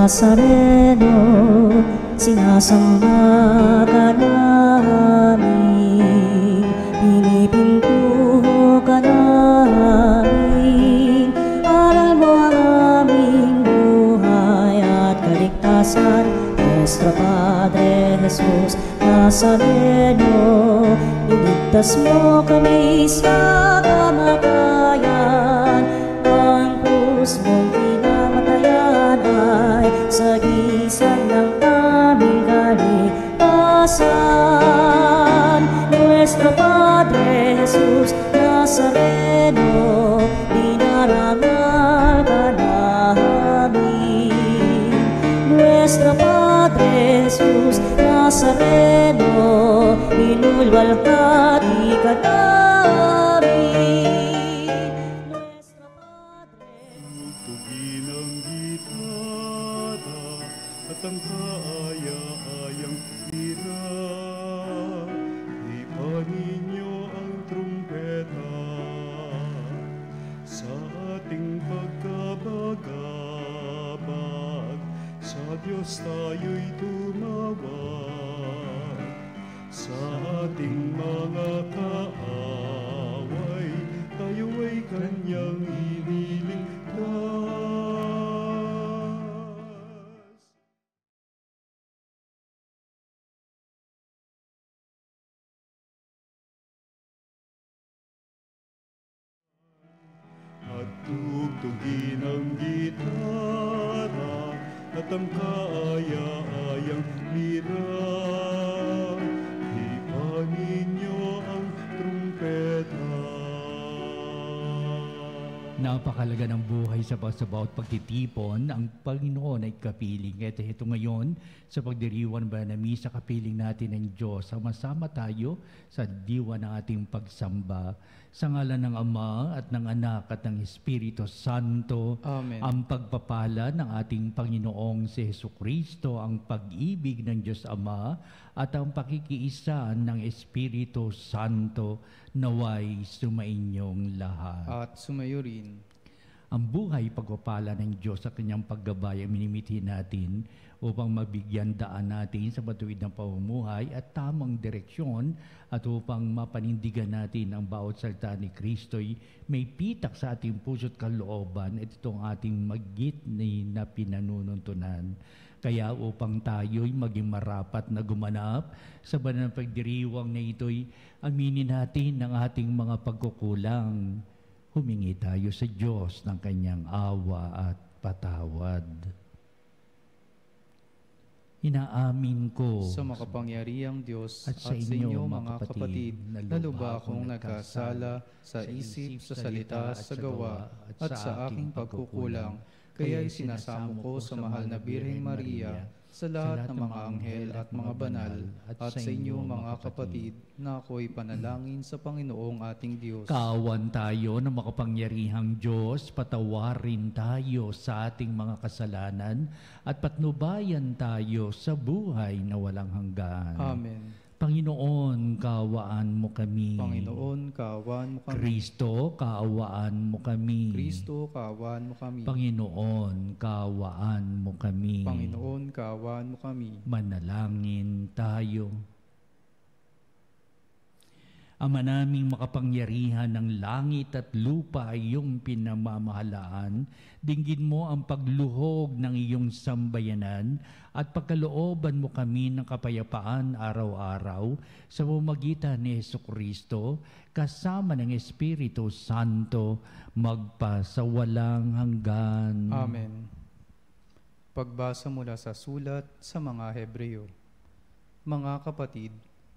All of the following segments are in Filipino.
Nazareno, sinasamba ka namin, pinipintuho ka namin. Aral mo ang aming buhay at kaligtasan, Nuestro Padre Jesus Nazareno. Iligtas mo kami sa kamatayan, ang krus mong pinamatayan ay sagisag ng aming kaligtasan. Nuestro Padre Jesus Nazareno, dinarangal ka namin. Nuestro Padre Jesus Nazareno, inulwalhati ka namin. Nuestro Padre. Tugtugin ang gitara at ang kaaya-ayang lira. Ipanin niyo ang trumpeta sa ating pagkabagabag. Sa Diyos tayo'y tumawag, sa ating mga kaaway, tayo ay kanyang iniligtas. At tugtugin ang gitara at ang kaaya-ayang lira. Ipanin niyo ang trumpeta. Napakalaga ng buhay sa bawat pagtitipon. Ang Panginoon ay kapiling. At ito ngayon, sa pagdiriwan ba na misa, kapiling natin ng Diyos. Sama-sama tayo sa diwa ng ating pagsamba. Sa ngalan ng Ama at ng Anak at ng Espiritu Santo. Amen. Ang pagpapala ng ating Panginoong si Jesucristo, ang pag-ibig ng Diyos Ama at ang pakikiisa ng Espiritu Santo naway sumainyong lahat. At sumayo rin. Ang buhay pagpapala ng Diyos sa kanyang paggabay ang minimithi natin upang mabigyan daan natin sa matuwid ng pamumuhay at tamang direksyon at upang mapanindigan natin ang bawat salita ni Kristo'y may pitak sa ating puso't kalooban at itong ating magit na pinanununtunan. Kaya upang tayo'y maging marapat na gumanap sa banal na pagdiriwang na ito'y aminin natin ang ating mga pagkukulang. Humingi tayo sa Diyos ng kanyang awa at patawad. Inaamin ko Sa makapangyarihang Diyos at sa inyo, mga kapatid, na lubha akong nagkasala sa isip, sa salita, sa gawa, at sa aking pagkukulang. Kaya'y sinasamo ko sa mahal na Birheng Maria, sa lahat ng mga anghel at mga banal, at sa inyo mga kapatid, na ako'y panalangin sa Panginoong ating Diyos. Kaawan tayo ng makapangyarihang Diyos, patawarin tayo sa ating mga kasalanan, at patnubayan tayo sa buhay na walang hanggan. Amen. Panginoon, kaawaan mo kami. Panginoon, kaawaan mo kami. Kristo, kaawaan mo kami. Kristo, kaawaan mo kami. Panginoon, kaawaan mo kami. Panginoon, kaawaan mo kami. Manalangin tayo. Ama naming makapangyarihan ng langit at lupa ay iyong pinamamahalaan. Dinggin mo ang pagluhog ng iyong sambayanan at pagkalooban mo kami ng kapayapaan araw-araw sa pamamagitan ni Jesucristo kasama ng Espiritu Santo magpasawalang hanggan. Amen. Pagbasa mula sa sulat sa mga Hebreo. Mga kapatid,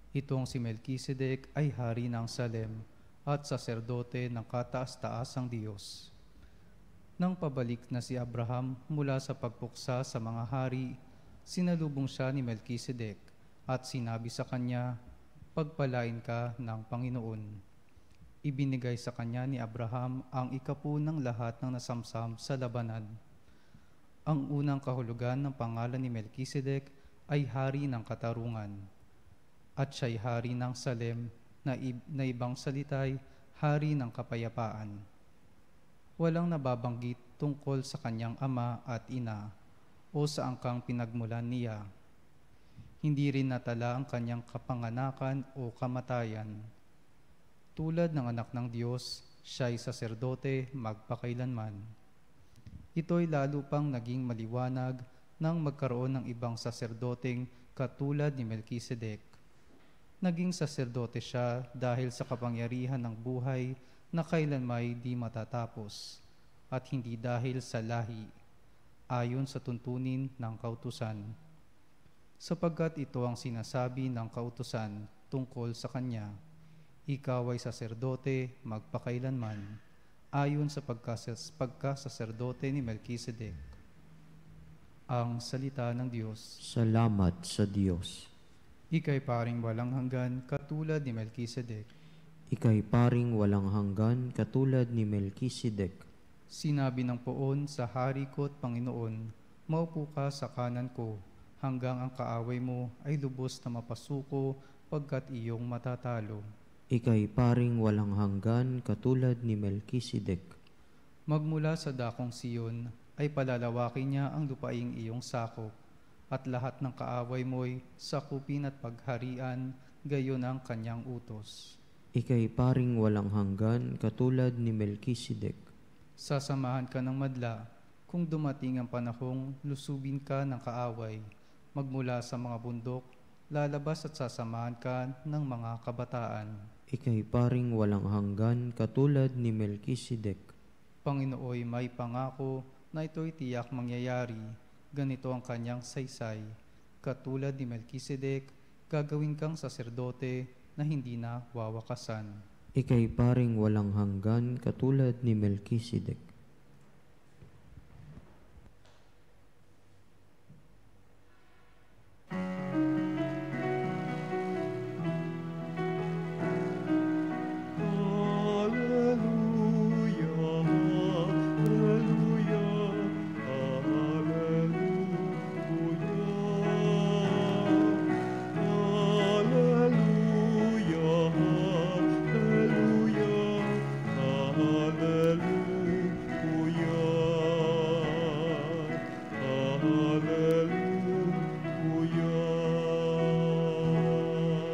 itong si Melkisedek ay hari ng Salem at saserdote ng kataas-taasang Diyos. Nang pabalik na si Abraham mula sa pagpuksa sa mga hari, sinalubong siya ni Melkisedek at sinabi sa kanya, "Pagpalain ka ng Panginoon." Ibinigay sa kanya ni Abraham ang 10 ng lahat ng nasamsam sa labanan. Ang unang kahulugan ng pangalan ni Melkisedek ay hari ng katarungan. At siya'y hari ng Salem na ibang salita'y hari ng kapayapaan. Walang nababanggit tungkol sa kanyang ama at ina o saan kang pinagmulan niya. Hindi rin natala ang kanyang kapanganakan o kamatayan. Tulad ng anak ng Diyos, siya'y saserdote magpakailanman. Ito'y lalo pang naging maliwanag nang magkaroon ng ibang saserdoteng katulad ni Melkisedek. Naging saserdote siya dahil sa kapangyarihan ng buhay na kailanmay di matatapos at hindi dahil sa lahi, ayon sa tuntunin ng kautusan. Sapagkat ito ang sinasabi ng kautusan tungkol sa kanya, ikaw ay saserdote magpakailanman, ayon sa pagkasaserdote ni Melkisedek. Ang salita ng Diyos. Salamat sa Diyos. Ika'y paring walang hanggan katulad ni Melkisedek. Ika'y paring walang hanggan katulad ni Melkisedek. Sinabi ng poon sa hari ko't Panginoon, maupo ka sa kanan ko, hanggang ang kaaway mo ay lubos na mapasuko pagkat iyong matatalo. Ika'y paring walang hanggan katulad ni Melkisedek. Magmula sa dakong Siyon ay palalawakin niya ang lupaing iyong sakop, at lahat ng kaaway mo'y sakupin at pagharian, gayon ang kanyang utos. Ika'y paring walang hanggan katulad ni Melkisedek. Sasamahan ka ng madla, kung dumating ang panahong lusubin ka ng kaaway. Magmula sa mga bundok, lalabas at sasamahan ka ng mga kabataan. Ika'y paring walang hanggan katulad ni Melkisedek. Panginooy may pangako na ito'y tiyak mangyayari. Ganito ang kanyang saysay. Katulad ni Melkisedek, gagawin kang saserdote na hindi na wawakasan. Ika'y paring walang hanggan katulad ni Melkisedek.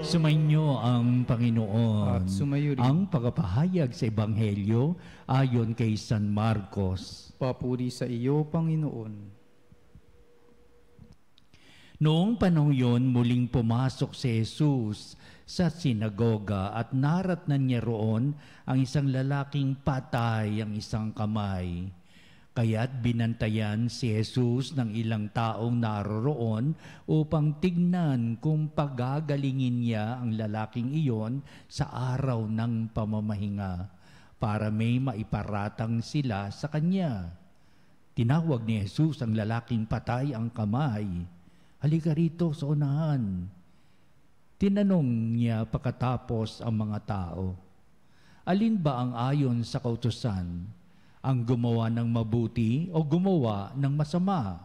Sumainyo ang Panginoon. At sumayo rin. Ang pagpapahayag sa Ebanghelyo ayon kay San Marcos. Papuri sa iyo, Panginoon. Noong panahon yon, muling pumasok si Jesus sa sinagoga at naratnan niya roon ang isang lalaking patay ang isang kamay. Kaya't binantayan si Jesus ng ilang taong naroroon upang tignan kung pagagalingin niya ang lalaking iyon sa araw ng pamamahinga para may maiparatang sila sa kanya. Tinawag ni Jesus ang lalaking patay ang kamay. Halika rito sa unahan. Tinanong niya pagkatapos ang mga tao, alin ba ang ayon sa kautusan? Ang gumawa ng mabuti o gumawa ng masama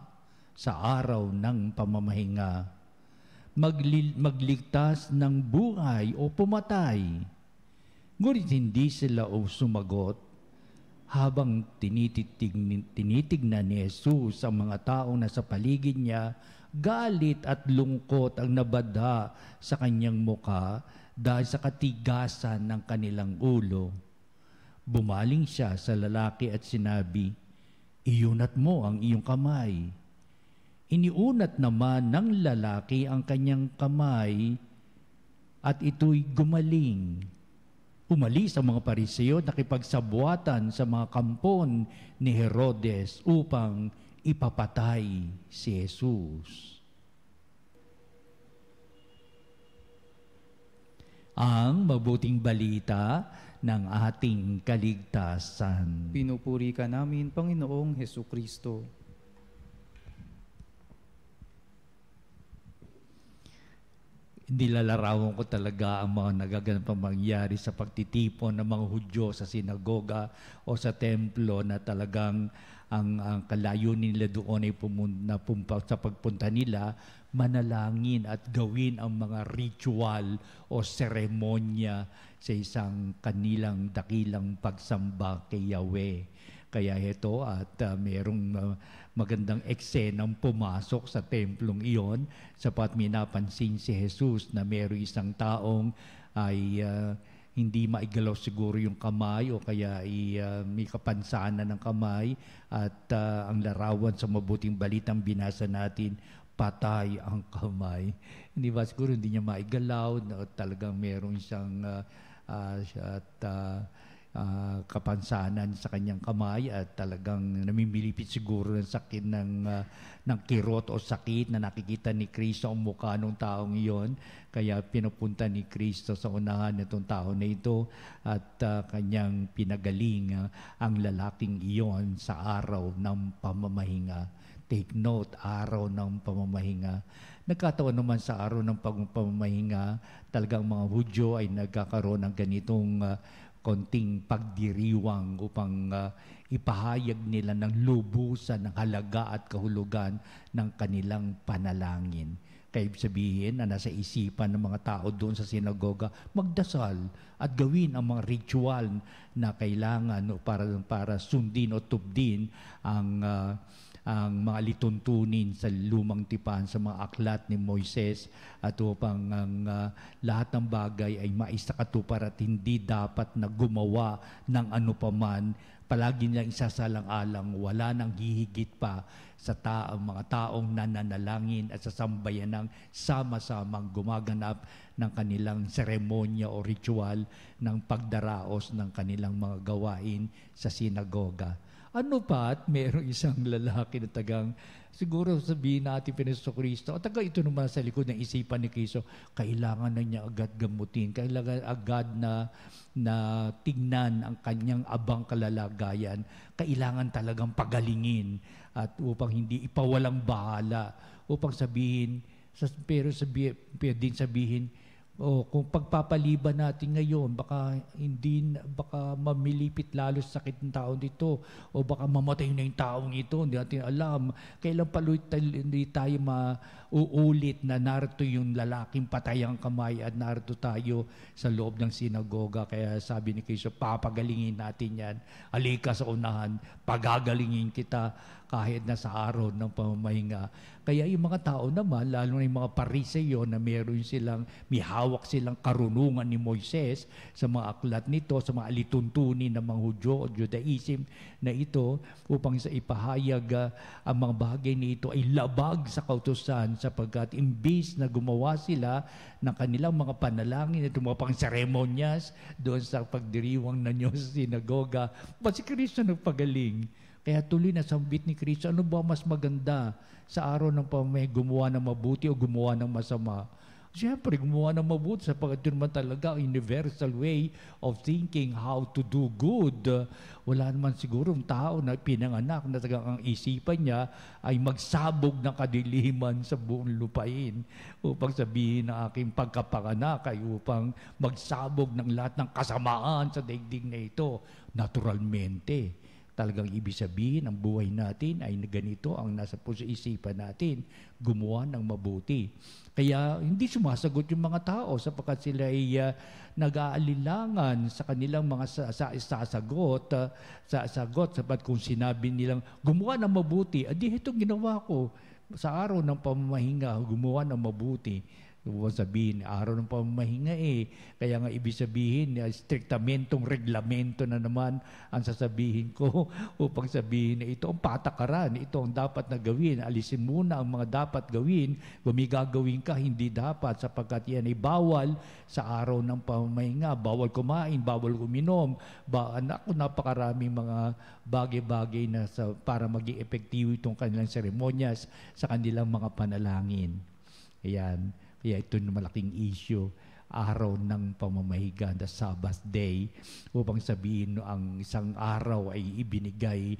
sa araw ng pamamahinga? Magligtas ng buhay o pumatay? Ngunit hindi sila sumagot. Habang tinitignan ni Jesus ang mga taong nasa paligid niya, galit at lungkot ang nabadha sa kanyang muka dahil sa katigasan ng kanilang ulo. Bumaling siya sa lalaki at sinabi, "Iunat mo ang iyong kamay." Iniunat naman ng lalaki ang kanyang kamay at ito'y gumaling. Umalis ang mga Pariseo at nakipagsabuatan sa mga kampon ni Herodes upang ipapatay si Jesus. Ang mabuting balita ng ating kaligtasan. Pinupuri ka namin, Panginoong Hesukristo. Nilalarawan ko talaga ang mga nagaganapang mangyari sa pagtitipon ng mga Hudyo sa sinagoga o sa templo na talagang ang kalayunin nila doon ay sa pagpunta nila, manalangin at gawin ang mga ritual o seremonya sa isang kanilang dakilang pagsamba kay Yahweh. Kaya ito at mayroong magandang eksenang pumasok sa templong iyon sapat may napansin si Jesus na mayroong isang taong ay hindi maigalaw siguro yung kamay o kaya may kapansanan ng kamay at ang larawan sa mabuting balitang binasa natin, patay ang kamay. Hindi ba siguro hindi niya maigalaw, talagang meron siyang kapansanan sa kanyang kamay at talagang namimilipit siguro ng sakit ng kirot o sakit na nakikita ni Kristo ang mukha ng taong iyon. Kaya pinupunta ni Kristo sa unahan nitong tao na ito at kanyang pinagaling ang lalaking iyon sa araw ng pamamahinga. Take note, araw ng pamamahinga. Nagkataon naman sa araw ng pamamahinga, talagang mga Hudyo ay nagkakaroon ng ganitong konting pagdiriwang upang ipahayag nila ng lubusan ng halaga at kahulugan ng kanilang panalangin. Kaya ibig sabihin na nasa isipan ng mga tao doon sa sinagoga, magdasal at gawin ang mga ritual na kailangan para sundin o tubdin ang mga lituntunin sa lumang tipan, sa mga aklat ni Moises at upang ang lahat ng bagay ay maisakatupar at hindi dapat na gumawa ng ano paman. Palagi nilang isasalang-alang, wala nang hihigit pa sa mga taong nananalangin at sa sambayan ng sama-samang gumaganap ng kanilang seremonya o ritual ng pagdaraos ng kanilang mga gawain sa sinagoga. Ano pa at mayroong isang lalaki na siguro sabihin natin Panginoon Kristo, at ito naman sa likod ng isipan ni Kristo, kailangan na niya agad gamutin, kailangan agad na tignan ang kanyang abang kalalagayan, kailangan talagang pagalingin at upang hindi ipawalang bahala, upang sabihin, pero pwedeng sabihin, kung pagpapaliban natin ngayon, baka mamilipit lalo sa sakit ng taon dito o baka mamatay na yung taong ito, hindi natin alam. Kailan hindi tayo mauulit na narito yung lalaking patay ang kamay at narito tayo sa loob ng sinagoga. Kaya sabi ni Kristo, papagalingin natin yan. Halika sa unahan, pagagalingin kita kahit na sa araw ng pamamahinga. Kaya yung mga tao naman, lalo na yung mga Pariseo na may hawak silang karunungan ni Moises sa mga aklat nito, sa mga alituntunin ng mga Hudyo o Judaism na ito, upang sa ipahayag ang mga bagay nito ay labag sa kautusan sapagkat imbis na gumawa sila ng kanilang mga panalangin at mga pang-seremonyas doon sa pagdiriwang na nyo sa sinagoga, ba si Kristo nagpagaling? Kaya tuloy na sambit ni Kristo, ano ba mas maganda sa araw ng pamamahinga, gumawa ng mabuti o gumawa ng masama? Siyempre, gumawa ng mabuti sapagkat yun naman talaga ang universal way of thinking how to do good. Wala naman siguro ang tao na pinanganak na talagang ang isipan niya ay magsabog ng kadiliman sa buong lupain upang sabihin ng aking pagkapanganak ay upang magsabog ng lahat ng kasamaan sa daigdig na ito. Naturalmente, talagang ibig sabihin, ang buhay natin ay ganito ang nasa puso isipan natin, gumawa ng mabuti. Kaya hindi sumasagot yung mga tao sapagkat sila ay nag-aalilangan sa kanilang mga sasagot sapagkat kung sinabi nilang gumawa ng mabuti, adi itong ginawa ko sa araw ng pamamahinga, gumawa ng mabuti. Sabihin, araw ng pamamahinga Kaya nga ibig sabihin, striktamentong reglamento na naman ang sasabihin ko upang sabihin na ito ang patakaran, ito ang dapat na gawin. Alisin muna ang mga dapat gawin. Kung may gagawin ka, hindi dapat sapagkat yan ay bawal sa araw ng pamamahinga. Bawal kumain, bawal uminom. Napakaraming mga bagay-bagay na para maging epektibo itong kanilang seremonyas sa kanilang mga panalangin. Ayan. Kaya ito yung malaking issue, araw ng pamamahiga, the Sabbath day, upang sabihin ang isang araw ay ibinigay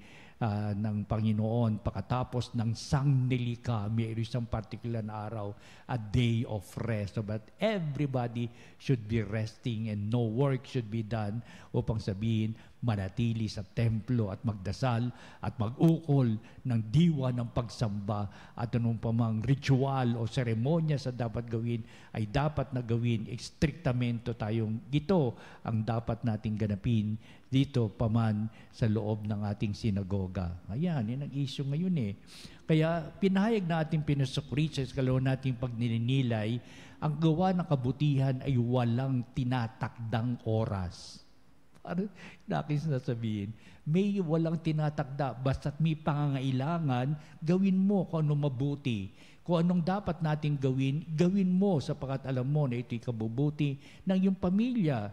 ng Panginoon pagkatapos ng sangnilikha, may isang particular na araw, a day of rest. So, but everybody should be resting and no work should be done upang sabihin, manatili sa templo at magdasal at mag-ukol ng diwa ng pagsamba at anong pamang ritual o seremonya sa dapat gawin ay dapat na gawin, striktamento tayong ito ang dapat nating ganapin dito paman sa loob ng ating sinagoga. Ayan, yan ang issue ngayon eh. Kaya pinahayag na ating Panginoon sa kalooban nating pagnininilay, ang gawa ng kabutihan ay walang tinatakdang oras. Parang nakin sinasabihin, may walang tinatakda, basta't may pangangailangan, gawin mo kung ano mabuti. Kung anong dapat nating gawin, gawin mo sapagkat alam mo na ito'y kabubuti ng iyong pamilya.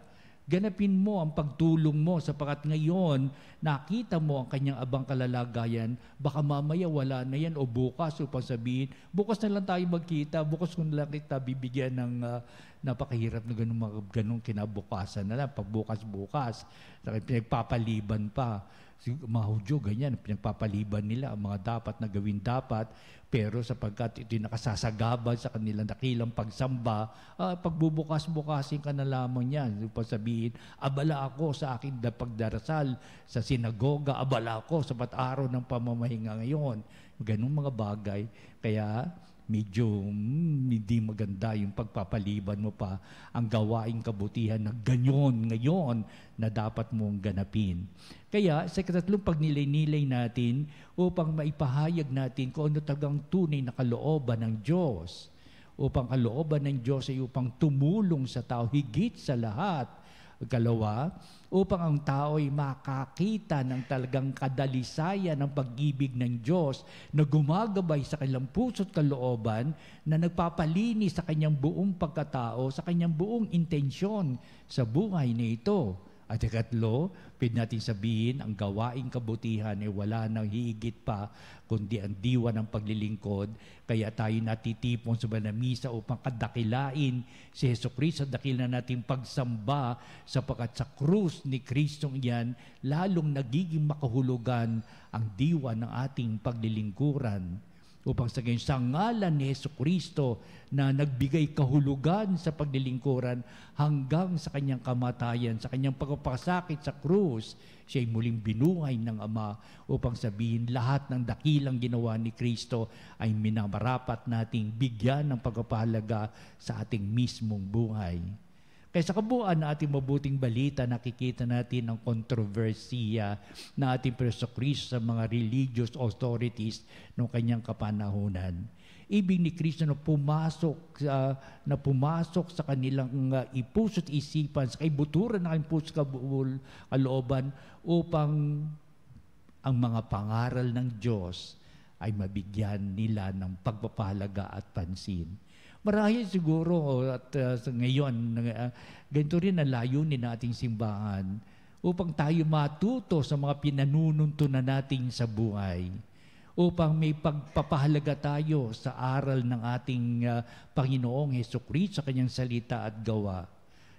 Ganapin mo ang pagtulong mo sapagkat ngayon nakita mo ang kanyang abang kalalagayan, baka mamaya wala na yan o bukas upang sabihin, bukas na lang tayo magkita, bukas ko na lang kita bibigyan ng napakahirap na ganung kinabukasan na lang, pagbukas-bukas, pinagpapaliban pa. Mga Hudyo, ganyan, pinagpapaliban nila ang mga dapat na gawin dapat, pero sapagkat ito'y nakasasagabal sa kanilang dakilang pagsamba, pagbubukas-bukasin ka na lamang yan. Upang sabihin, abala ako sa aking pagdarasal sa sinagoga, abala ako sa araw ng pamamahinga ngayon. Ganung mga bagay. Kaya medyo hindi maganda yung pagpapaliban mo pa ang gawaing kabutihan na ganyan ngayon na dapat mong ganapin. Kaya sa ikatlong pagnilay-nilay natin upang maipahayag natin kung ano talagang tunay na kalooban ng Diyos. Upang kalooban ng Diyos ay upang tumulong sa tao higit sa lahat. Ikalawa, upang ang tao ay makakita ng talagang kadalisayan ng pag-ibig ng Diyos na gumagabay sa kanyang puso't kalooban na nagpapalinis sa kanyang buong pagkatao, sa kanyang buong intensyon sa buhay na ito. At ikatlo, pwede natin sabihin, ang gawaing kabutihan ay wala nang higit pa kundi ang diwa ng paglilingkod. Kaya tayo natitipon sa banamisa upang kadakilain si Jesucristo, dakila nating pagsamba sapagkat sa krus ni Kristong iyan, lalong nagiging makahulugan ang diwa ng ating paglilingkuran. Upang sa ganyan, sa ngalan ni Jesucristo na nagbigay kahulugan sa paglilingkuran hanggang sa kanyang kamatayan, sa kanyang pagpapasakit sa krus, siya'y muling binuhay ng Ama upang sabihin lahat ng dakilang ginawa ni Kristo ay minamarapat nating bigyan ng pagpapahalaga sa ating mismong buhay. Kaya sa kabuuan na ating mabuting balita, nakikita natin ang kontrobersiya na ating Jesucristo sa mga religious authorities noong kanyang kapanahunan. Ibig ni Kristo na pumasok sa kanilang ipuso't isipan, sa kaibuturan ng kanilang puso't kalooban upang ang mga pangaral ng Diyos ay mabigyan nila ng pagpapahalaga at pansin. Marahil siguro at ngayon, ganito rin ang layunin ng ating simbahan upang tayo matuto sa mga pinanununtunan natin sa buhay, upang may pagpapahalaga tayo sa aral ng ating Panginoong Jesucristo sa kanyang salita at gawa,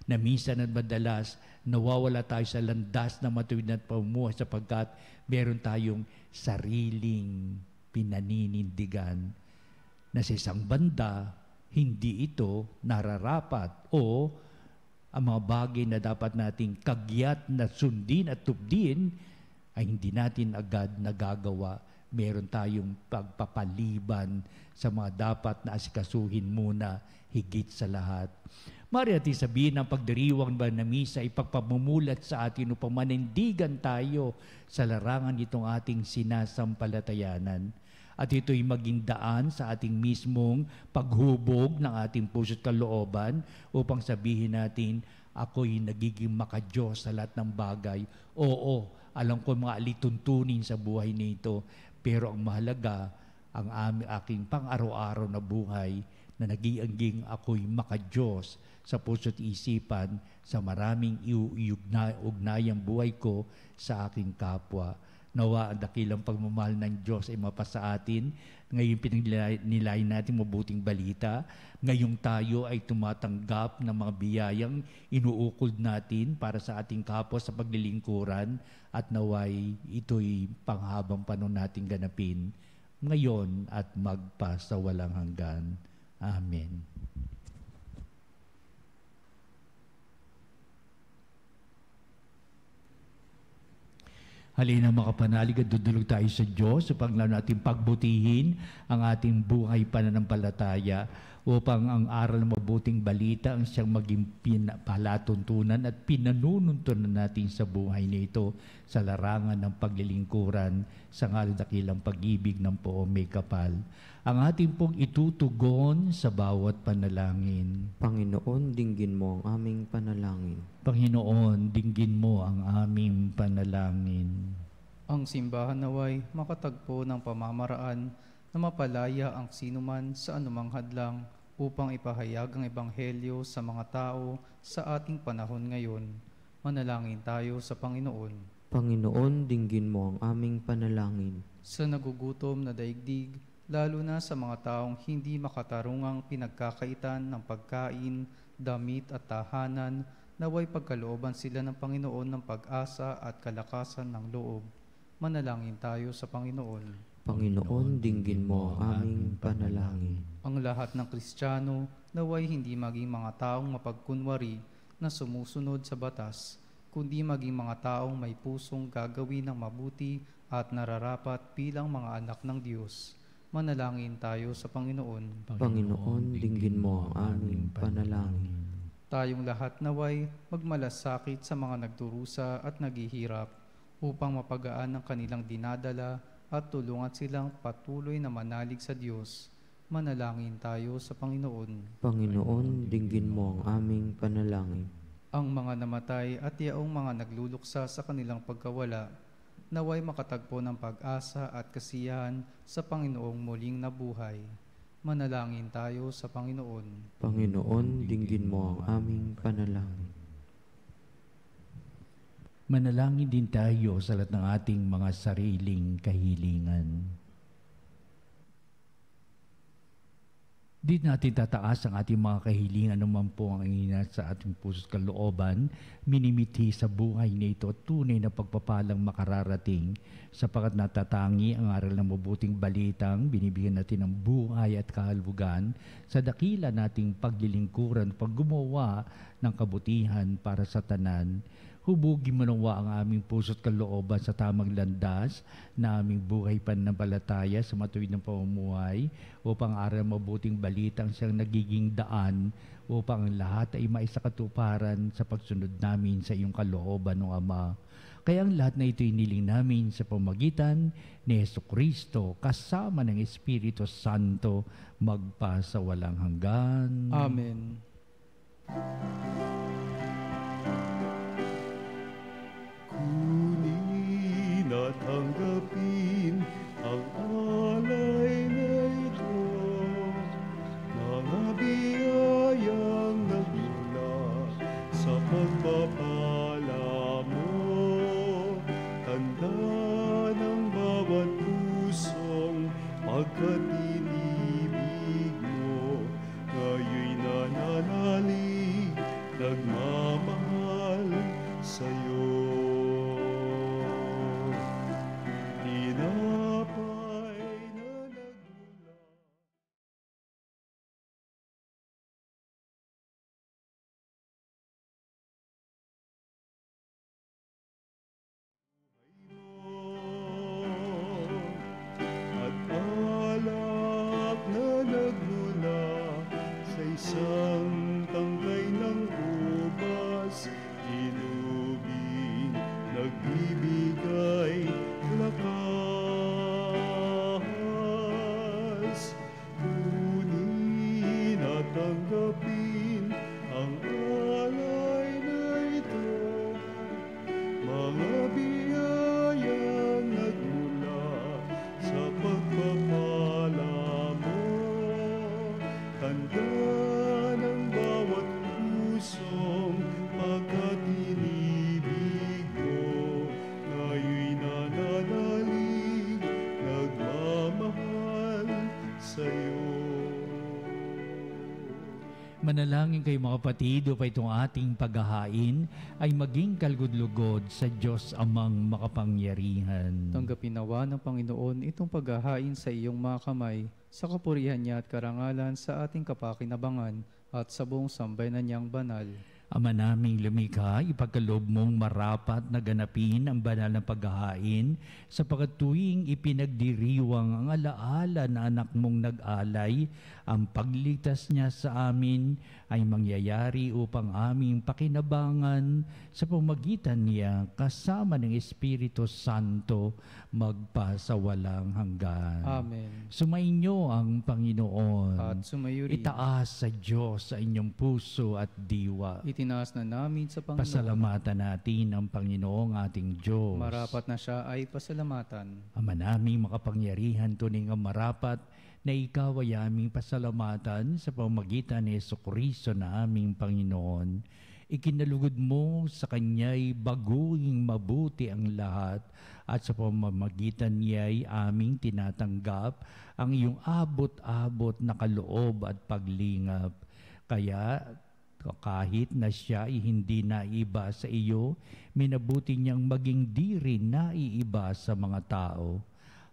na minsan at madalas nawawala tayo sa landas na matuwid na pamumuhay sapagkat meron tayong sariling pinaninindigan na sa isang banda hindi ito nararapat o ang mga bagay na dapat nating kagyat na sundin at tupdin ay hindi natin agad nagagawa. Meron tayong pagpapaliban sa mga dapat na asikasuhin muna higit sa lahat. Mari natin sabihin ang pagdiriwang ba na misa ay pagpamumulat sa atin upang manindigan tayo sa larangan itong ating sinasampalatayanan. At ito'y maging daan sa ating mismong paghubog ng ating puso't kalooban upang sabihin natin, ako'y nagiging makadiyos sa lahat ng bagay. Oo, alam ko mga alituntunin sa buhay nito, pero ang mahalaga, ang aking pang-araw-araw na buhay na nagiangging ako'y makadiyos sa puso't isipan sa maraming ugnayang buhay ko sa aking kapwa. Nawa ang dakilang pagmamahal ng Diyos ay mapasa atin. Ngayon pinagnilayan natin mabuting balita. Ngayong tayo ay tumatanggap ng mga biyayang inuukol natin para sa ating kapwa sa paglilingkuran at naway ito'y panghabang panahon nating ganapin ngayon at magpa sa walang hanggan. Amen. Halina mga kapanalig at dudulog tayo sa Diyos upang lalo natin pagbutihin ang ating buhay pananampalataya upang ang aral ng mabuting balita ang siyang maging palatuntunan at pinanununtunan natin sa buhay nito sa larangan ng paglilingkuran sa ngalad dakilang pag-ibig ng poong may kapal. Ang ating pong itutugon sa bawat panalangin. Panginoon, dinggin mo ang aming panalangin. Panginoon, dinggin mo ang aming panalangin. Ang simbahan naway makatagpo ng pamamaraan na mapalaya ang sinuman sa anumang hadlang upang ipahayag ang ebanghelyo sa mga tao sa ating panahon ngayon. Manalangin tayo sa Panginoon. Panginoon, dinggin mo ang aming panalangin. Sa nagugutom na daigdig, lalo na sa mga taong hindi makatarungang pinagkakaitan ng pagkain, damit at tahanan, naway pagkalooban sila ng Panginoon ng pag-asa at kalakasan ng loob. Manalangin tayo sa Panginoon. Panginoon, dinggin mo ang aming panalangin. Ang lahat ng Kristiyano naway hindi maging mga taong mapagkunwari na sumusunod sa batas, kundi maging mga taong may pusong gagawin ng mabuti at nararapat bilang mga anak ng Diyos. Manalangin tayo sa Panginoon. Panginoon, dinggin mo ang aming panalangin. Tayong lahat naway magmalasakit sa mga nagdurusa at naghihirap upang mapagaan ang kanilang dinadala at tulungan silang patuloy na manalig sa Diyos. Manalangin tayo sa Panginoon. Panginoon, dinggin mo ang aming panalangin. Ang mga namatay at yaong mga nagluluksa sa kanilang pagkawala, naway makatagpo ng pag-asa at kasiyahan sa Panginoong muling nabuhay. Manalangin tayo sa Panginoon. Panginoon, dinggin mo ang aming panalangin. Manalangin din tayo sa lahat ng ating mga sariling kahilingan. Di natin tataas ang ating mga kahilingan naman po ang ina sa ating puso't kalooban, minimithi sa buhay nito at tunay na pagpapalang makararating sapagat natatangi ang aral ng mabuting balitang binibigyan natin ng buhay at kahalbugan sa dakila nating paglilingkuran pag gumawa ng kabutihan para sa tanan. Hubugin mo nawa ang aming puso't kalooban sa tamang landas na aming buhay pananampalataya sa matuwid ng pamumuhay upang aral mabuting balitang siyang nagiging daan upang ang lahat ay maisakatuparan sa pagsunod namin sa iyong kalooban ng Ama. Kaya ang lahat na ito iniling namin sa pamagitan ni Jesucristo kasama ng Espiritu Santo magpa sa walang hanggan. Amen. Kunin at tanggapin ang alay na ito, mga biyayang nagmula sa pagpapala mo. Tanda ng bawat pusong pagkatinibig mo, ngayon nananalig, nagmamahal sa'yo. Isang tangkay ng ubas, inubing, nagbibigay lakas. Kunin at tanggapin ang alay na ito, mga biyayang nagmula sa pagpapala mo. Tanda ng bawat pusong pagkatinibig mo, ngayon nananalig, nagmamahal sa'yo. Manalangin kayo mga kapatid upang itong ating paghahain ay maging kalugod-lugod sa Diyos Amang makapangyarihan. Tanggapin nawa ng Panginoon itong paghahain sa iyong mga kamay, sa kapurihan niya at karangalan sa ating kapakinabangan at sa buong sambayanan niyang banal. Ama naming lumikha, ipagkaloob mong marapat na ganapin ang banal na paghahain sapagkat tuwing ipinagdiriwang ang alaala na anak mong nag-alay, ang pagligtas niya sa amin ay mangyayari upang aming pakinabangan sa pamagitan niya kasama ng Espiritu Santo magpasawalang hanggan. Amen. Sumainyo ang Panginoon. At sumayo rin. Itaas sa Diyos sa inyong puso at diwa. Itinaas na namin sa Panginoon. Pasalamatan natin ang Panginoong ating Diyos. Marapat na siya ay pasalamatan. Ama naming makapangyarihan, tunay nga marapat na ikaw ay aming pasalamatan sa pamagitan ni Jesucristo na aming Panginoon. Ikinalugod mo sa Kanya'y baguing mabuti ang lahat at sa pamamagitan niya'y aming tinatanggap ang iyong abot-abot na kaloob at paglingap. Kaya kahit na siya ay hindi naiba sa iyo, minabuti niyang maging di rin naiiba sa mga tao.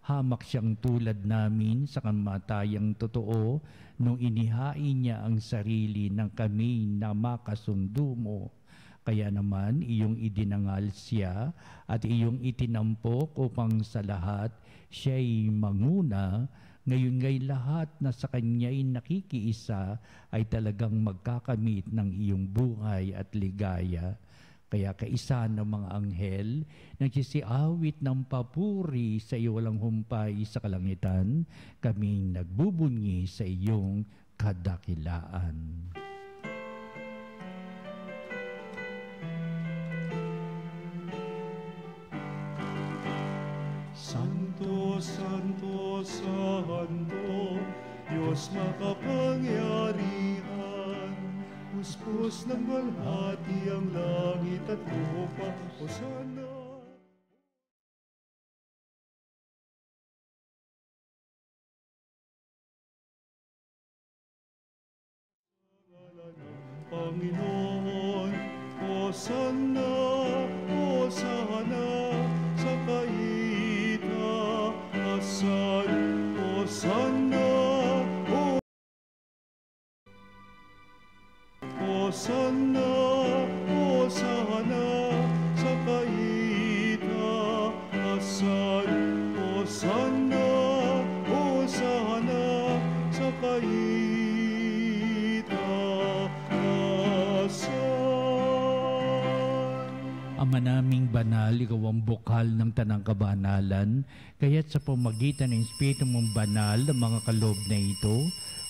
Hamak siyang tulad namin sa kamatayang totoo nung inihain niya ang sarili ng kami na makasundo mo. Kaya naman iyong idinangal siya at iyong itinampok upang sa lahat siya'y manguna. Ngayon ngay lahat na sa Kanya'y nakikiisa ay talagang magkakamit ng iyong buhay at ligaya. Kaya kaisa ng mga anghel, nagsisiawit ng papuri sa iyo walang humpay sa kalangitan, kaming nagbubunyi sa iyong kadakilaan. Santo, Santo, Santo, Diyos makapangyarihan, puspos ng walhati ang langit at lupa, Hosana. Panginoon, Hosana, Hosana, sa kaitaasan, Hosana, Hosana, Hosana, sa kaitaasan, Hosana, Hosana, sa kaitaasan. Ama naming banal, ikaw ang bukal ng tanang kabanalan, kaya't sa pamagitan ng Espiritu mong banal ang mga kaloob na ito,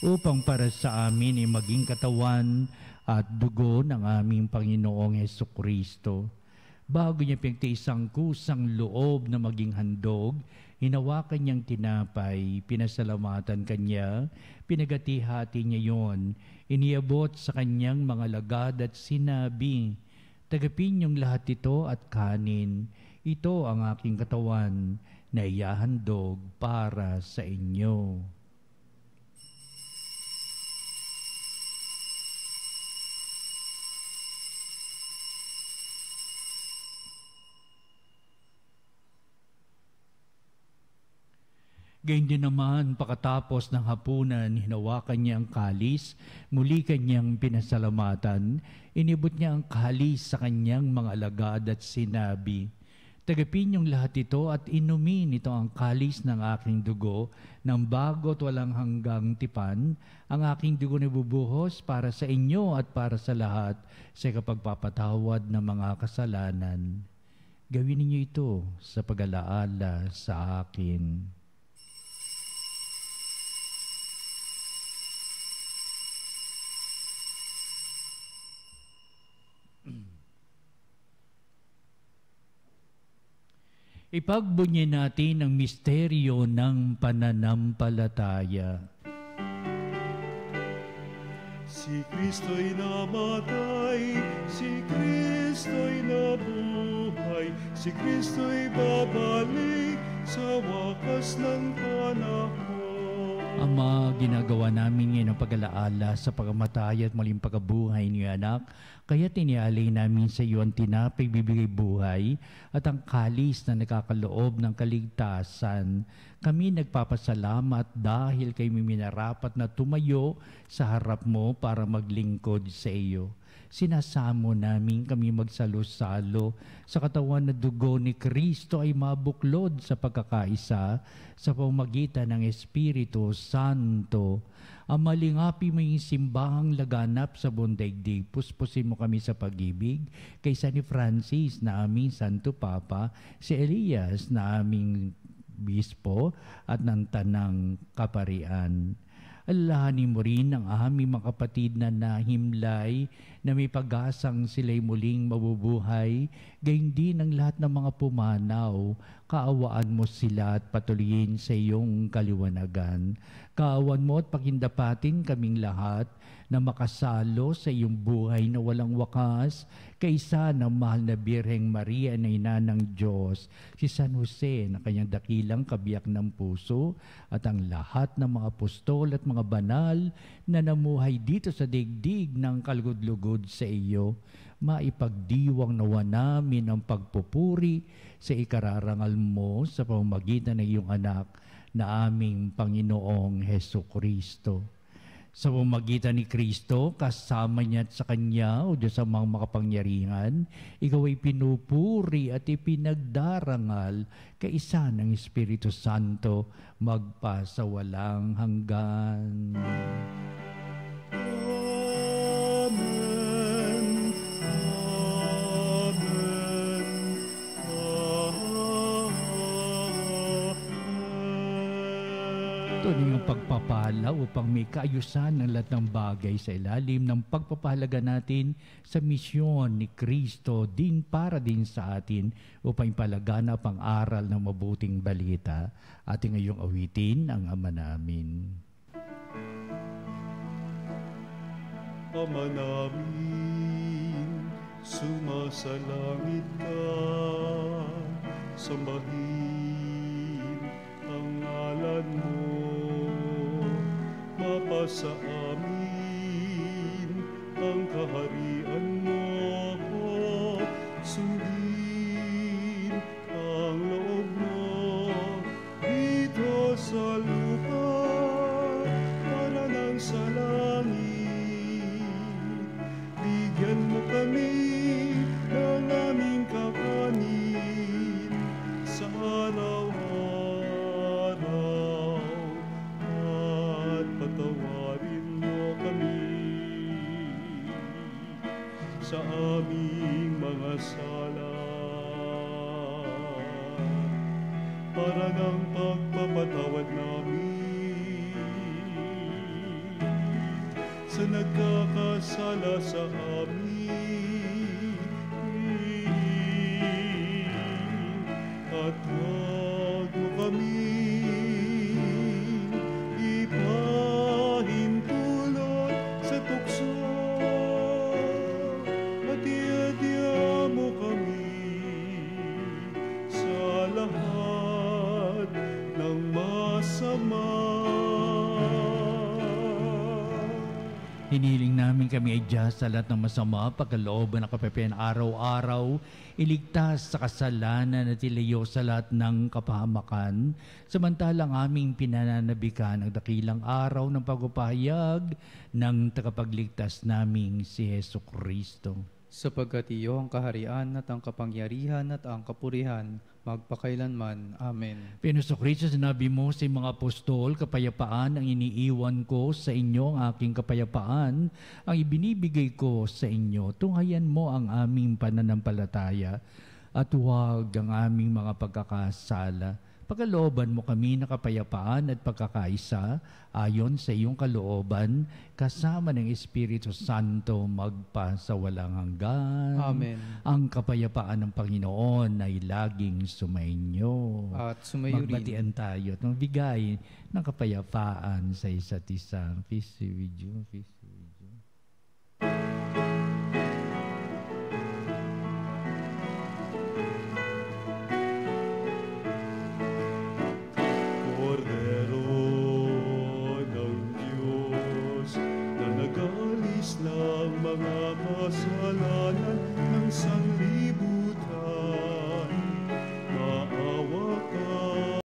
upang para sa amin ay maging katawan at dugo ng aming Panginoong Jesucristo. Bago niya pinagtiisang kusang loob na maging handog, hinawakan niyang tinapay, pinasalamatan kanya, pinagati-hati niya yon, iniabot sa kanyang mga lagad at sinabi, "Tagapin niyong lahat ito at kanin. Ito ang aking katawan na iyahandog para sa inyo." Gayun din naman, pagkatapos ng hapunan, hinawakan niya ang kalis, muli kanyang pinasalamatan, inibot niya ang kalis sa kanyang mga alagad at sinabi, "Tagapin niyong lahat ito at inumin ito ang kalis ng aking dugo, ng bago't walang hanggang tipan, ang aking dugo na bubuhos para sa inyo at para sa lahat sa kapagpapatawad ng mga kasalanan. Gawin ninyo ito sa pag-alaala sa akin." Ipagbunyi natin ang misteryo ng pananampalataya. Si Kristo'y namatay, si Kristo'y nabuhay, si Kristo'y babalik sa wakas ng panahon. Ama, ginagawa namin ngayon ang pag-alaala sa pagkamatay at muling pagkabuhay ni anak, kaya tinialay namin sa iyo ang tinapay bibigay buhay at ang kalis na nakakaloob ng kaligtasan. Kami nagpapasalamat dahil kayo minarapat na tumayo sa harap mo para maglingkod sa iyo. sinasamo namin kami magsalo-salo sa katawan na dugo ni Kristo ay mabuklod sa pagkakaisa sa pamamagitan ng Espiritu Santo. Ang malingapi mo yung simbahang laganap sa buong daigdig. Puspusin mo kami sa pag-ibig kaysa ni Francis na aming Santo Papa, si Elias na aming Bispo at ng Tanang Kaparian. Alalahanin mo rin ang aming mga kapatid na nahimlay na may pag-asang sila'y muling mabubuhay, gayon din ang lahat ng mga pumanaw. Kaawaan mo sila at patuloyin sa iyong kaliwanagan. Kaawan mo at pakindapatin kaming lahat na makasalo sa iyong buhay na walang wakas, kaysa ng mahal na Birheng Maria na ina ng Diyos, si San Jose na kanyang dakilang kabiyak ng puso, at ang lahat ng mga apostol at mga banal na namuhay dito sa daigdig ng kalugod-lugod sa iyo, maipagdiwang nawa namin ang pagpupuri sa ikararangal mo sa pamamagitan ng iyong anak na aming Panginoong Heso Kristo. Sa pamamagitan ni Kristo, kasama niya at sa Kanya, o Diyos amang makapangyarihan, ikaw ay pinupuri at ipinagdarangal kaisa ng Espiritu Santo magpa sa walang hanggan. Amen. Ito na yung pagpapala upang may kaayusan ng lahat ng bagay sa ilalim ng pagpapahalaga natin sa misyon ni Kristo din para din sa atin upang ipalaganap ang aral ng mabuting balita. Ating ngayong awitin ang Ama namin. Ama namin, sumasalangit ka, sambahin ang ngalan mo, mapasa amin ang kaharian mo, sundin ang loob mo dito sa lupa para nang sa langit. Bigyan mo kami ng aming kakanin sa araw-araw at patawarin mo kami sa aming mga sala para ng pagpapatawad namin sa nagkakasala sa amin, at huwag mo kami ipahintulot sa tukso, at iadya mo kami sa lahat ng masama. Hiniling namin kami ay Diyos sa lahat ng masama, pagkalooban ng kapapayan araw-araw, iligtas sa kasalanan at ilayo sa lahat ng kapahamakan, samantalang aming pinananabikan ang dakilang araw ng pagpapahayag ng tagapagligtas naming si Heso Kristo. Sapagkat iyo ang kaharian at ang kapangyarihan at ang kapurihan, magpakailanman. Amen. Pinuso Kristo, sinabi mo sa mga apostol, kapayapaan ang iniiwan ko sa inyo, ang aking kapayapaan ang ibinibigay ko sa inyo. Tunghayan mo ang aming pananampalataya at huwag ang aming mga pagkakasala. Pagkalooban mo kami ng kapayapaan at pagkakaisa ayon sa iyong kalooban, kasama ng Espiritu Santo magpa sa walang hanggan. Amen. Ang kapayapaan ng Panginoon ay laging sumainyo. At sumayo rin. Magbatian tayo at magbigay ng kapayapaan sa isa't isa. Peace be with you. Peace be with you. Kordero ng Diyos na nag-alis ng mga kasalanan ng sanglibutan, maawa ka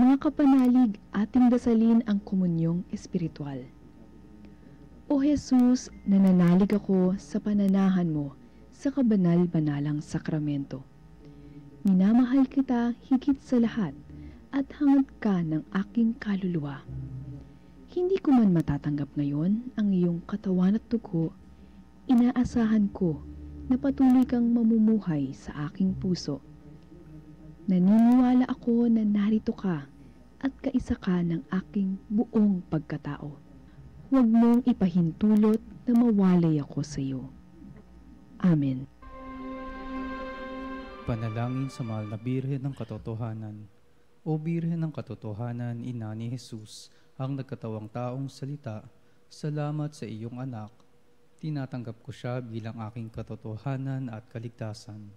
Mga kapanalig, ating dasalin ang komunyong espiritual. O Jesus, nananalig ako sa pananahan mo sa kabanal-banalang sakramento. Minamahal kita higit sa lahat at hangad ka ng aking kaluluwa. Hindi ko man matatanggap ngayon ang iyong katawan at dugo, inaasahan ko na patuloy kang mamumuhay sa aking puso. Naniniwala ako na narito ka at kaisa ka ng aking buong pagkatao. Huwag mong ipahintulot na mawalay ako sa iyo. Amen. Panalangin sa mahal na Birhen ng Katotohanan. O Birhen ng Katotohanan, Ina ni Jesus, ang nagkatawang taong salita, salamat sa iyong anak. Tinatanggap ko siya bilang aking katotohanan at kaligtasan.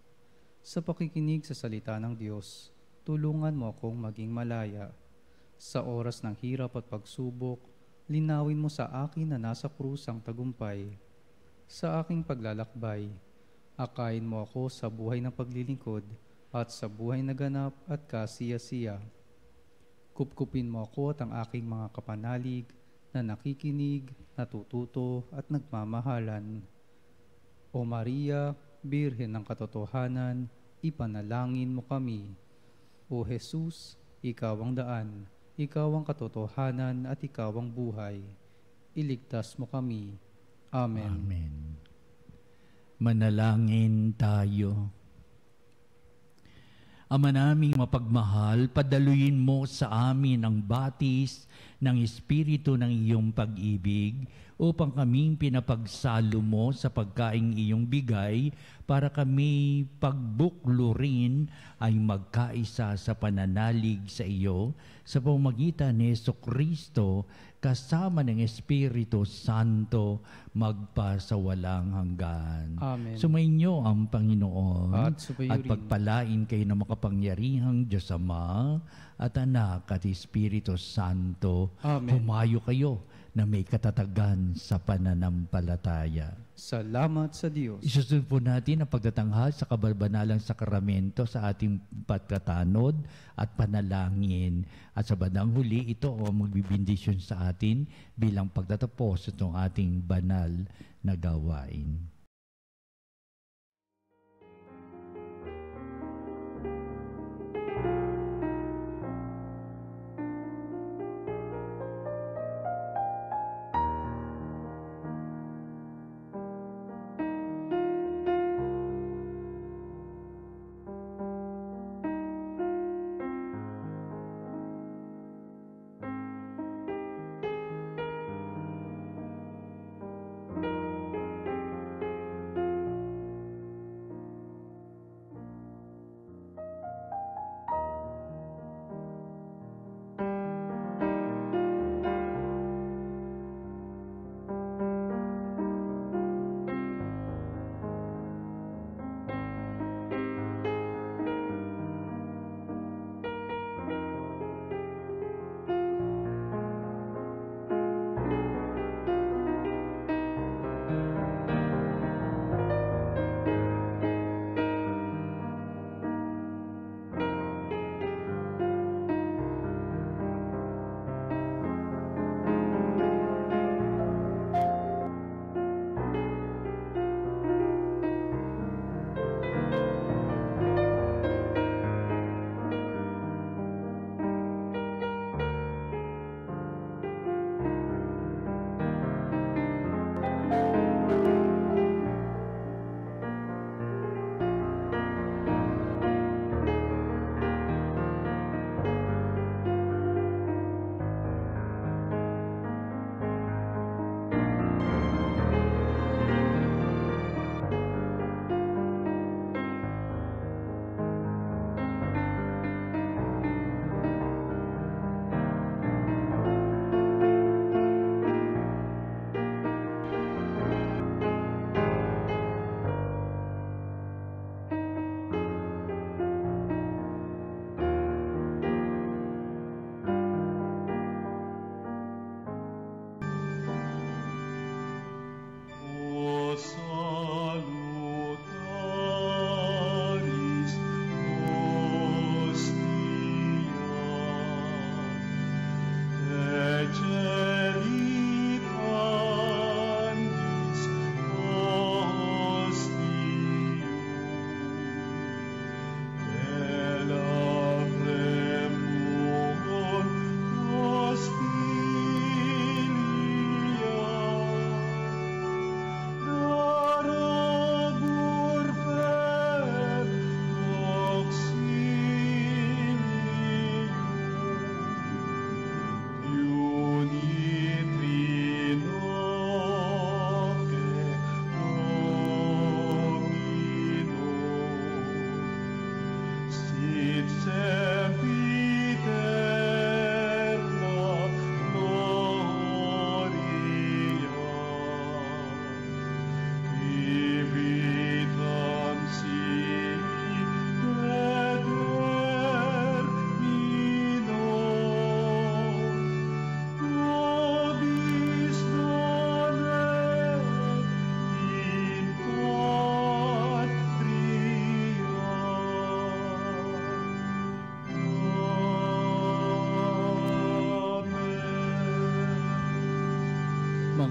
Sa pakikinig sa salita ng Diyos, tulungan mo akong maging malaya. Sa oras ng hirap at pagsubok, linawin mo sa akin na nasa krus ang tagumpay. Sa aking paglalakbay, akayin mo ako sa buhay ng paglilingkod at sa buhay na ganap at kasiya-siya. Kupkupin mo ako at ang aking mga kapanalig na nakikinig, natututo at nagmamahalan. O Maria, Birhen ng Katotohanan, ipanalangin mo kami. O Jesus, ikaw ang daan, ikaw ang katotohanan at ikaw ang buhay. Iligtas mo kami. Amen. Amen. Manalangin tayo. Ama naming mapagmahal, padaluyin mo sa amin ang batis ng Espiritu ng iyong pag-ibig upang kaming pinapagsalo mo sa pagkaing iyong bigay para kami pagbuklurin ay magkaisa sa pananalig sa iyo sa pamamagitan ni Jesucristo kasama ng Espiritu Santo magpasawalang hanggan. Amen. Sumainyo ang Panginoon At sumayo at rin. pagpalain kayo ng makapangyarihang Diyos Ama at Anak at Espiritu Santo. Amen. Humayo kayo na may katatagan sa pananampalataya. Salamat sa Diyos. Isusunod po natin ang pagtatanghal sa kabalbanalang sakramento sa ating pagkatanod at panalangin. At sa bandang huli, ito ang magbibindisyon sa atin bilang pagtatapos itong ating banal na gawain.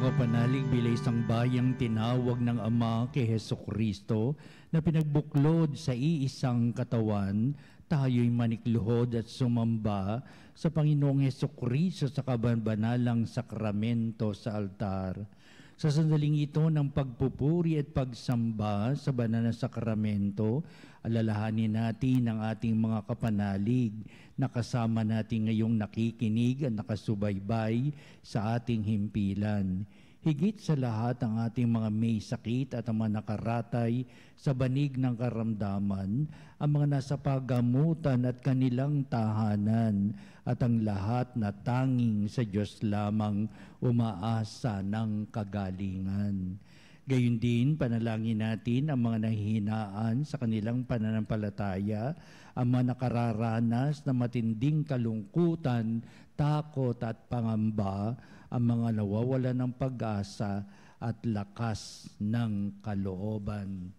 pagpapanalig bilang isang bayang tinawag ng Ama kay Hesukristo na pinagbuklod sa iisang katawan, tayo'y manikluhod at sumamba sa Panginoong Hesukristo sa kabanalang sakramento sa altar. Sa sandaling ito ng pagpupuri at pagsamba sa banal na sakramento, alalahanin natin ang ating mga kapanalig na kasama natin ngayong nakikinig at nakasubaybay sa ating himpilan. Higit sa lahat ang ating mga may sakit at ang mga nakaratay sa banig ng karamdaman, ang mga nasa pagamutan at kanilang tahanan, at ang lahat na tanging sa Diyos lamang umaasa ng kagalingan. Gayun din, panalangin natin ang mga nahihinaan sa kanilang pananampalataya, ang mga nakararanas ng matinding kalungkutan, takot at pangamba, ang mga nawawala ng pag-asa at lakas ng kalooban.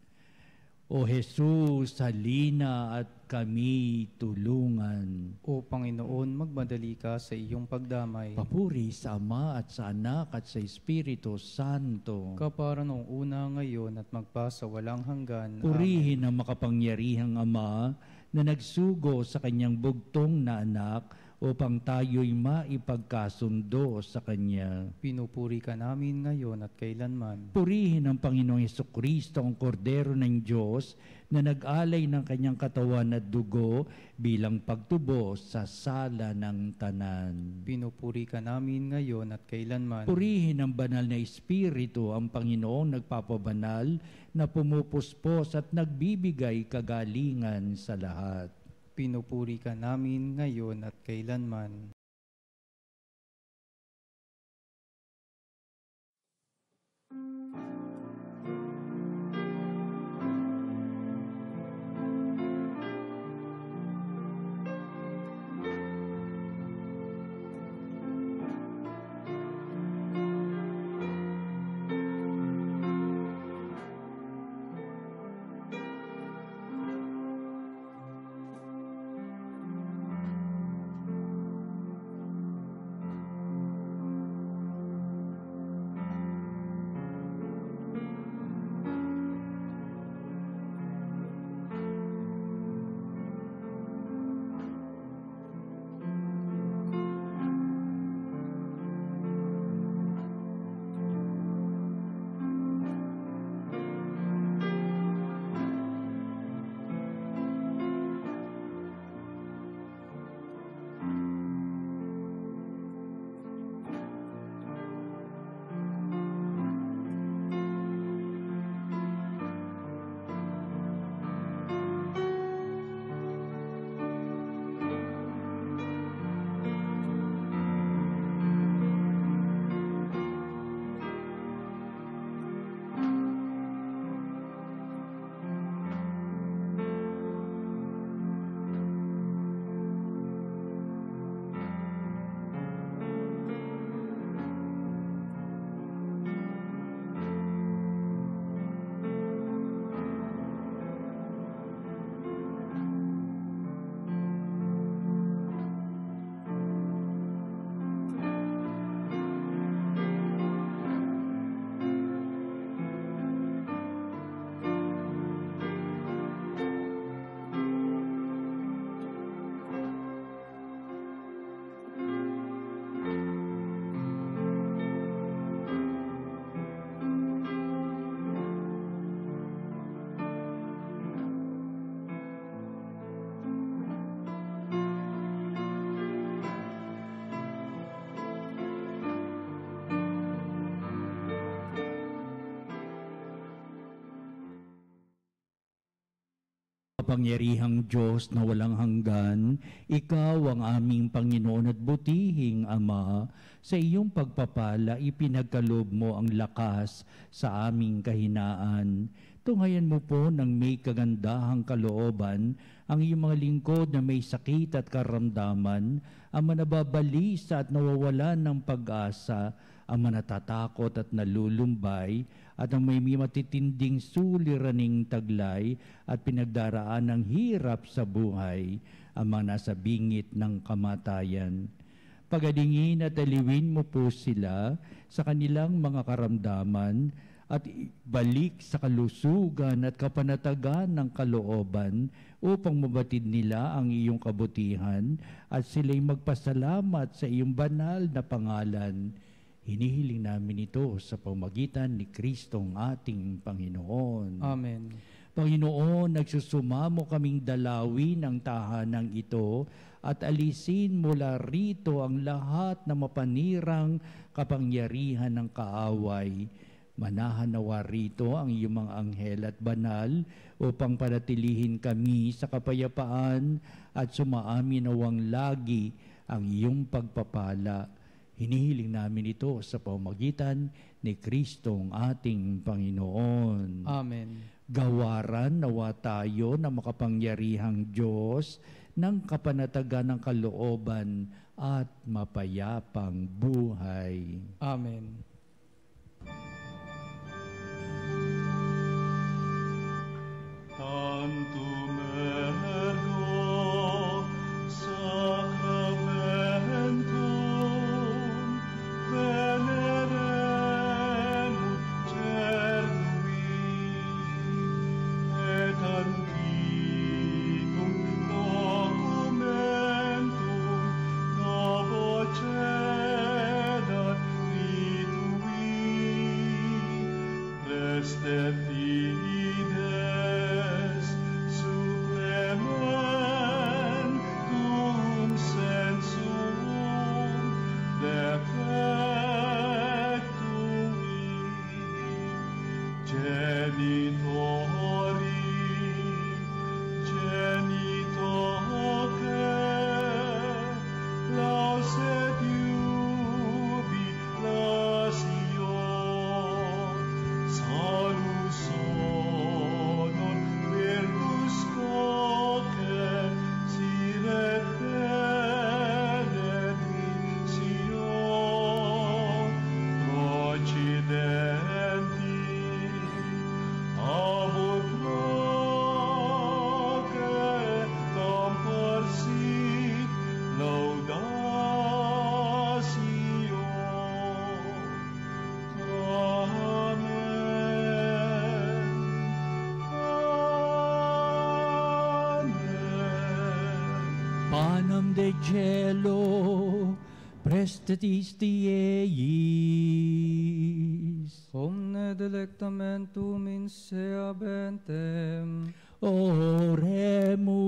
O Jesus, halina at kami tulungan. O Panginoon, magmadali ka sa iyong pagdamay. Papuri sa Ama at sa Anak at sa Espiritu Santo. Kapara noong una, ngayon at magpasawalang hanggan. Purihin ang makapangyarihang Ama na nagsugo sa kanyang bugtong na anak upang tayo'y maipagkasundo sa Kanya. Pinupuri ka namin ngayon at kailanman. Purihin ang Panginoong Hesukristo, ang Kordero ng Diyos, na nag-alay ng kanyang katawan at dugo bilang pagtubo sa sala ng tanan. Pinupuri ka namin ngayon at kailanman. Purihin ang banal na Espiritu, ang Panginoong nagpapabanal, na pumupuspos at nagbibigay kagalingan sa lahat. Pinupuri ka namin ngayon at kailanman. Kapangyarihang Diyos na walang hanggan, Ikaw ang aming Panginoon at butihing Ama. Sa iyong pagpapala, ipinagkaloob mo ang lakas sa aming kahinaan. Tunghayan mo po ng may kagandahang kalooban ang iyong mga lingkod na may sakit at karamdaman, ang manababalisa at nawawalan ng pag-asa, ang manatatakot at nalulumbay, at ang may matitinding suliraning taglay at pinagdaraan ng hirap sa buhay, ang mga nasa bingit ng kamatayan. pagalingin at aliwin mo po sila sa kanilang mga karamdaman at balik sa kalusugan at kapanatagan ng kalooban upang mabatid nila ang iyong kabutihan at sila'y magpasalamat sa iyong banal na pangalan. Hinihiling namin ito sa pamagitan ni Kristong ating Panginoon. Amen. Panginoon, nagsusumamo kaming dalawin ang tahanang ito at alisin mula rito ang lahat na mapanirang kapangyarihan ng kaaway. Manahan nawa rito ang iyong mga anghel at banal upang panatilihin kami sa kapayapaan at sumaamin nawang lagi ang iyong pagpapala. Hinihiling namin ito sa pamamagitan ni Kristong ating Panginoon. Amen. Gawaran nawa tayo na makapangyarihang Diyos ng kapanatagan ng kalooban at mapayapang buhay. Amen. Tantum ergo sacramentum veneremur cernui et antiquum documentum novo cedat ritui preste fides supplementum sensum defectui genitori genitoque lauset jubilatio salus honor virtus coque siret benedictio procidenti abut proque comparsit laudatio. Amen. Amen. Panem de cielo, prestatis Dieis. Omne delectamentum in seabentem. Oremus.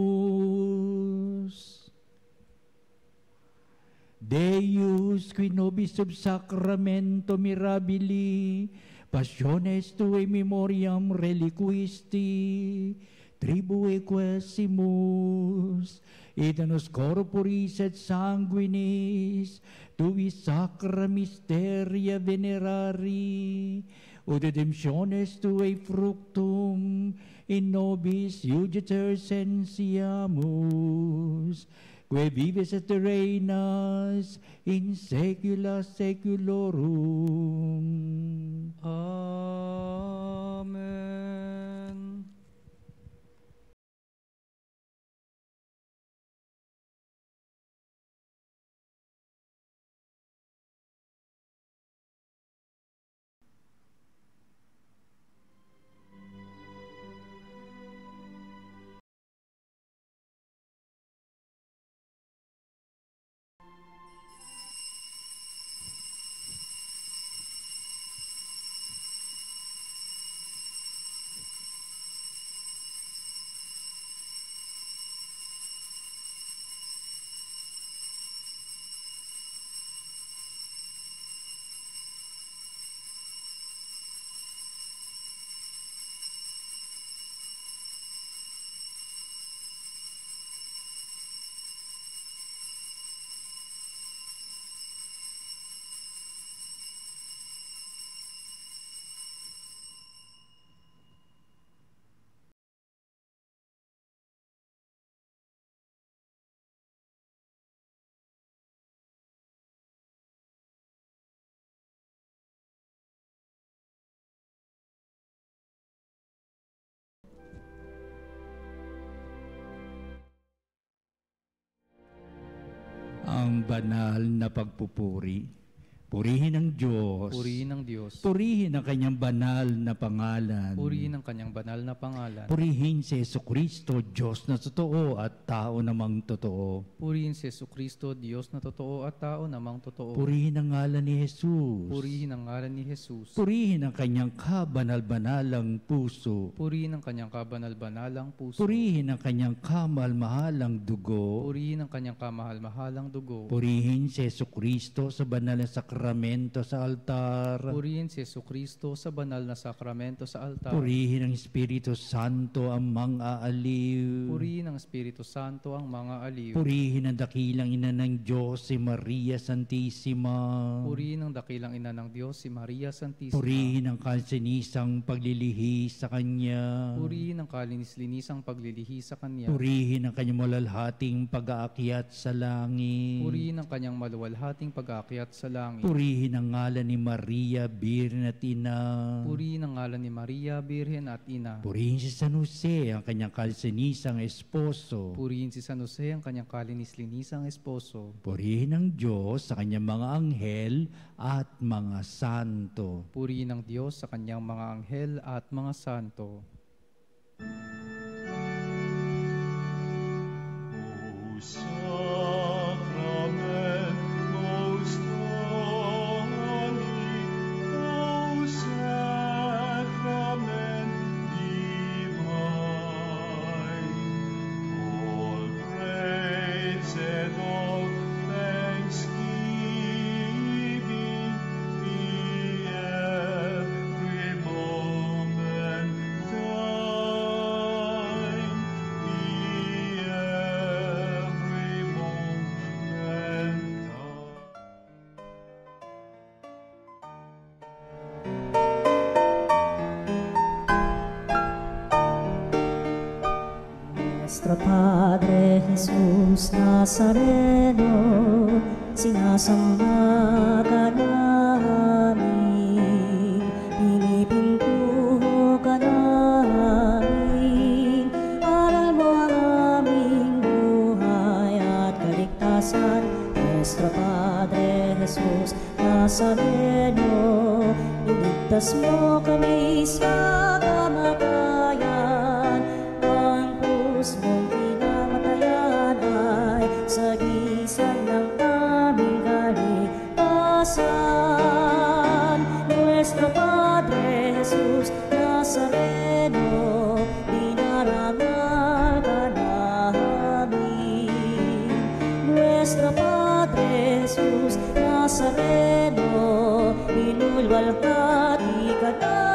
Deus, qui nobis sub sacramento mirabili, passiones tue memoriam reliquisti, tribue quesimus, et nos corporis et sanguinis, tui sacra mysteria venerari, ut redemptiones tue fructum in nobis iuditor sensiamus, que vives et reinas in saecula saeculorum. Amen. Ang ang banal na pagpupuri. Purihin ang Diyos. Purihin ng Diyos. Purihin ang kanyang banal na pangalan. Purihin ang kanyang banal na pangalan. Purihin si Jesucristo, Diyos na totoo at tao namang totoo. Purihin si Jesucristo, Diyos na totoo at tao namang totoo. Purihin ang ngalan ni Jesus. Purihin ang ngalan ni Jesus. Purihin ang kanyang kabanal-banalang puso. Purihin ang kanyang kabanal-banalang puso. Purihin ang kanyang kamal-mahalang dugo. Purihin ang kanyang kamahal-mahalang dugo. Purihin si Jesucristo sa banal na sakramento sa altar. Purihin si Jesucristo sa banal na sakramento sa altar. Purihin ang Espiritu Santo ang mga aliw. Purihin ang Espiritu Santo ang mga aliw. Purihin ang dakilang ina ng Diyos, si Maria Santissima. Purihin ang dakilang ina ng Diyos, si Maria Santissima. Purihin ang kalsinisang paglilihi sa Kanya. Purihin ang kalinis-linisang paglilihi sa Kanya. Purihin ang kanyang malalhating pag-aakyat sa langit. Purihin ang kanyang maluwalhating pag-aakyat sa langit. Purihin ang ngalan ni Maria, Birhen at Ina. Purihin ang ngalan ni Maria, Birhen at Ina. Purihin si San Jose, ang kanyang kalsinisang esposo. Purihin si San Jose, ang kanyang kalinis-linisang esposo. Purihin ang Diyos sa kanyang mga anghel at mga santo. Purihin ang Diyos sa kanyang mga anghel at mga santo. O sacrament most holy, O sacrament divine, all praise and all thanksgiving be every moment thine, be every moment thine. Nuestro Padre Jesús Nazareno, sinasamba ka namin, pinipintuho ka namin, aral mo ang aming buhay at kaligtasan. Nuestro Padre Jesús Nazareno, iligtas mo kami sa kamatayan, ang krus mong pinamatayan ay sagisag ng aming kaligtasan. Nuestro Padre Jesus Nazareno, dinarangal ka namin. Nuestro Padre Jesus Nazareno, inulwalhati ka namin.